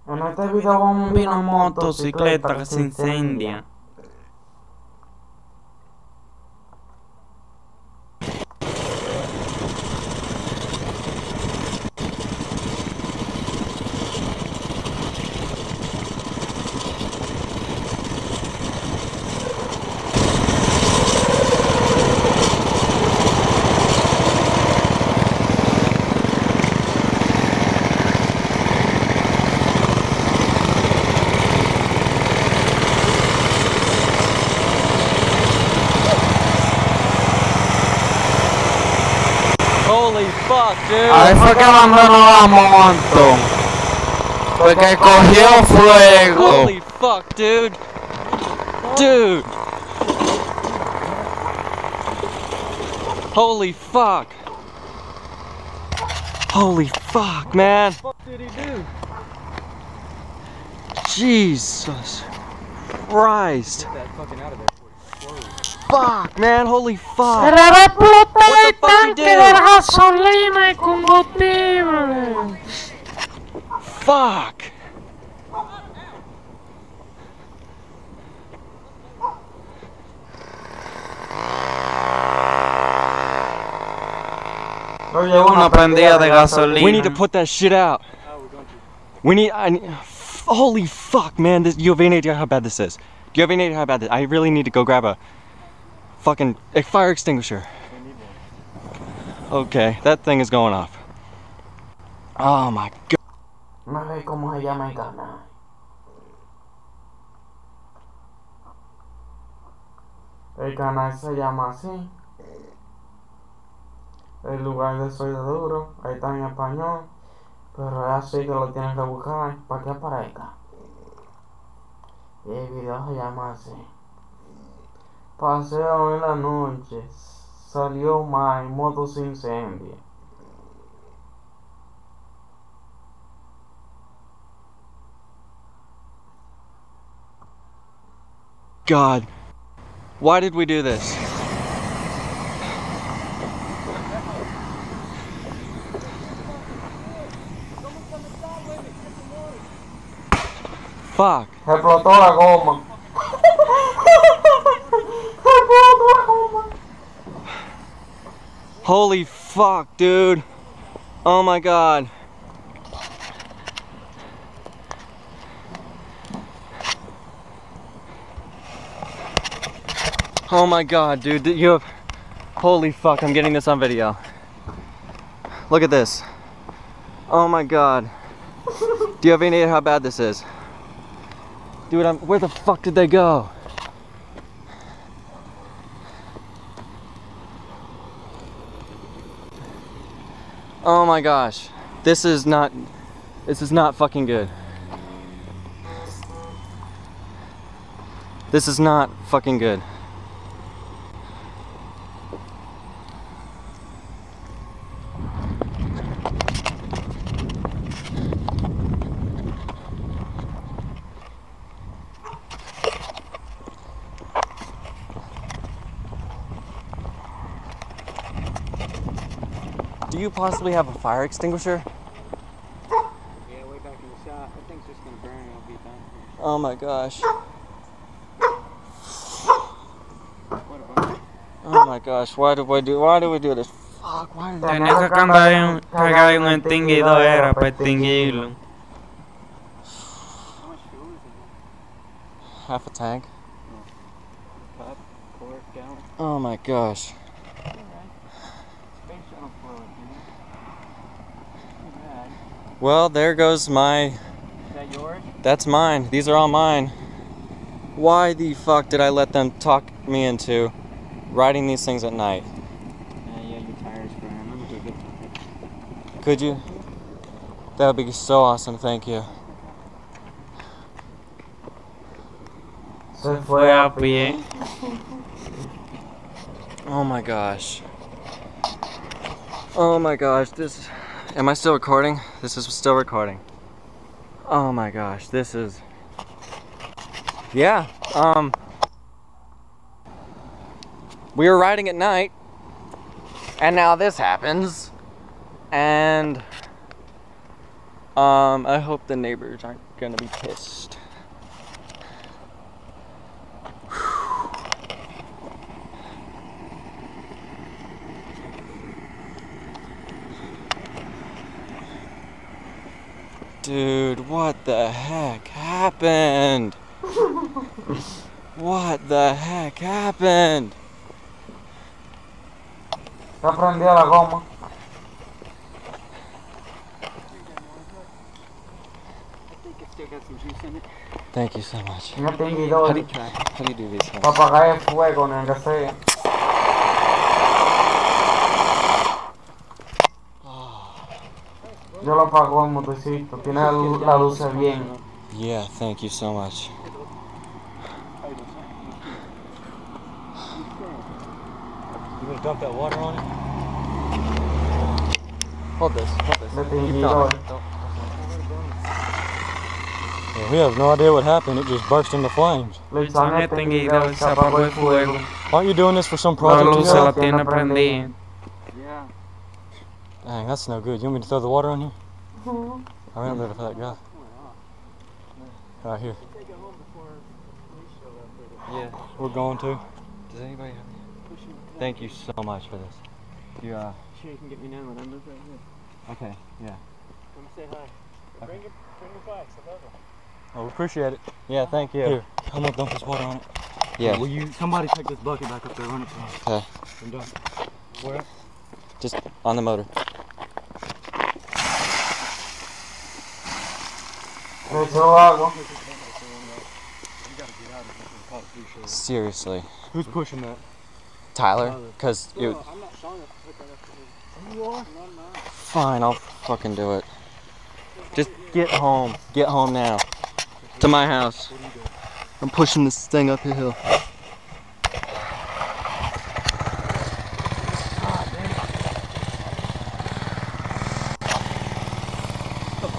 En este video vamos a ver una motocicleta que se incendia. Holy fuck, dude. Ahí fue que abandonó la moto. Porque cogió fuego. Holy fuck, dude. Dude. Holy fuck. Holy fuck, man. What the fuck did he do? Jesus Christ. Get that fucking out of there. Fuck, man. Holy fuck. Se le va a explotar What el the fuck you tanque do? de gasolina y combustible. Fuck. Lo llevo una prendida de gasolina. We need to put that shit out. We need. Holy fuck, man! You have any idea how bad this is? Do you have any idea how bad this? I really need to go grab a fucking fire extinguisher. Okay, that thing is going off. Oh my god. No sé cómo se llama el canal. El canal se llama así. El lugar de Soy de Duro. Ahí está en español. Pero es así que lo tienen que buscar para que aparezca. Y el video se llama así. Paseo en la noche. Salió mal, moto se incendia. God, why did we do this? Fuck. Se explotó la goma. Se explotó la goma. Holy fuck, dude. Oh my god. Oh my god, dude. You have... Holy fuck, I'm getting this on video. Look at this. Oh my god. Do you have any idea how bad this is? Dude, where the fuck did they go? Oh my gosh. This is not fucking good. This is not fucking good. Do you possibly have a fire extinguisher? Yeah, way back in the shop. That thing's just gonna burn and it'll be done. Oh my gosh. What about? Oh my gosh, why do we do this? Fuck, why did Tenía que cargar un extinguidor era para extinguirlo. How much fuel is it? half a tank? Cup, quart, gallon? Oh my gosh. Alright. Space shuttle fluid, you know? Not bad. Well, there goes my... Is that yours? That's mine. These are all mine. Why the fuck did I let them talk me into riding these things at night? Yeah, your tires burn. I'm gonna do a good time. Could you? That would be so awesome, thank you. Se fue a pie. Oh my gosh. Oh my gosh, this... Am I still recording? This is still recording. Oh my gosh, this is... Yeah, we were riding at night, and now this happens, and I hope the neighbors aren't gonna be pissed. Dude, what the heck happened? What the heck happened? Está prendida la goma. Thank you so much. Un How do extinguidor. you do these things? Para apagar el fuego en el que sea. Yo lo apago el motorcito. Tiene la luz bien. Yeah, thank you so much. You gonna dump that water on it? Hold this. El Keep extinguidor. going. Yeah, we have no idea what happened. It just burst into flames. Le echan el extinguidor y se apagó el fuego. Aren't you doing this for some La project? luz se la tiene prendida. Yeah. Dang, that's no good. You want me to throw the water on here? Mhm. I ran there for that guy. Right here. Yeah. We're going to. Does anybody have any? Thank you so much for this. You Sure, you can get me now when I live right here. okay? Yeah. Come say hi. Okay. Bring your bikes. I love them. Oh, we appreciate it. Yeah, thank you. Here, I'm gonna dump this water on it. Yeah. Will you? Somebody take this bucket back up there, run it to me. Okay. And dump. Where? Just on the motor. Le echó agua. Seriously, Who's pushing that? Tyler? Because you. I'm not strong enough to put that up to him. You are? Fine, I'll fucking do it. Just get home. Get home now. To my house. I'm pushing this thing up the hill.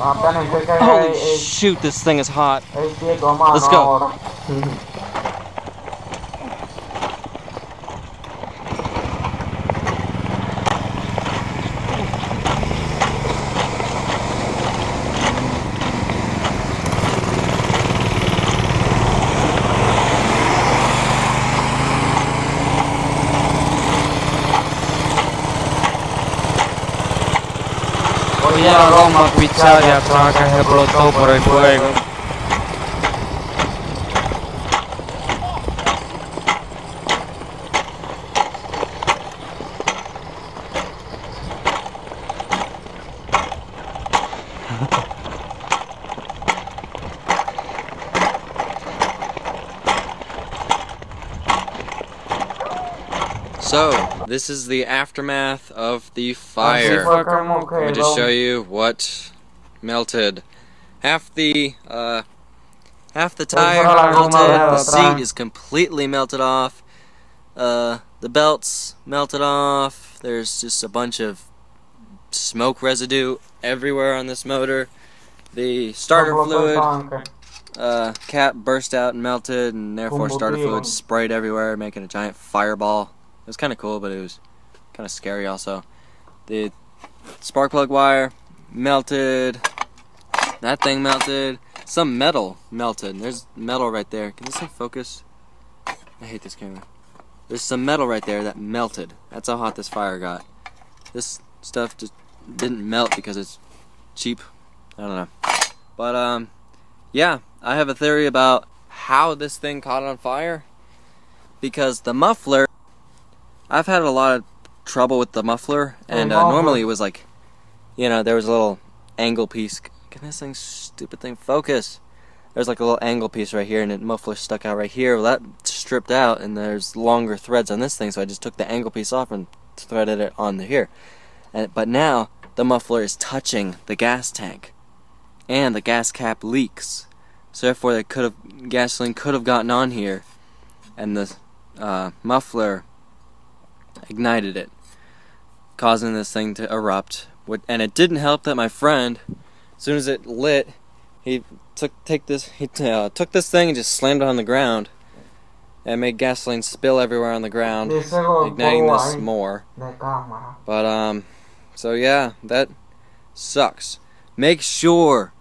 Apenas empieza a Holy caer shoot, this thing is hot. el ciego a mano Let's go. ahora. Oye la goma pichada de atrás que se explotó por el fuego. So, this is the aftermath of the Así fire. fue como Let me just quedó. show you what melted. Half the tire la goma de melted, the atrás. seat is completely melted off, the belts melted off, there's just a bunch of smoke residue everywhere on this motor. The starter Explotó el fluid tanque. cap burst out and melted, and therefore starter Combustible. fluid sprayed everywhere, making a giant fireball. It was kind of cool, but it was kind of scary also. The spark plug wire melted. That thing melted. Some metal melted. There's metal right there. Can this thing focus? I hate this camera. There's some metal right there that melted. That's how hot this fire got. This stuff just didn't melt because it's cheap. I don't know. But, yeah, I have a theory about how this thing caught on fire. Because the muffler, I've had a lot of trouble with the muffler, and normally it was like, you know, there was a little angle piece. Can this thing, stupid thing, focus? There's like a little angle piece right here, and the muffler stuck out right here. Well, that stripped out, and there's longer threads on this thing, so I just took the angle piece off and threaded it on here. But now, the muffler is touching the gas tank, and the gas cap leaks. So therefore, gasoline could have gotten on here, and the muffler ignited it, causing this thing to erupt. And it didn't help that my friend, as soon as it lit, he took this thing and just slammed it on the ground, and made gasoline spill everywhere on the ground, igniting this more. But so yeah, that sucks. Make sure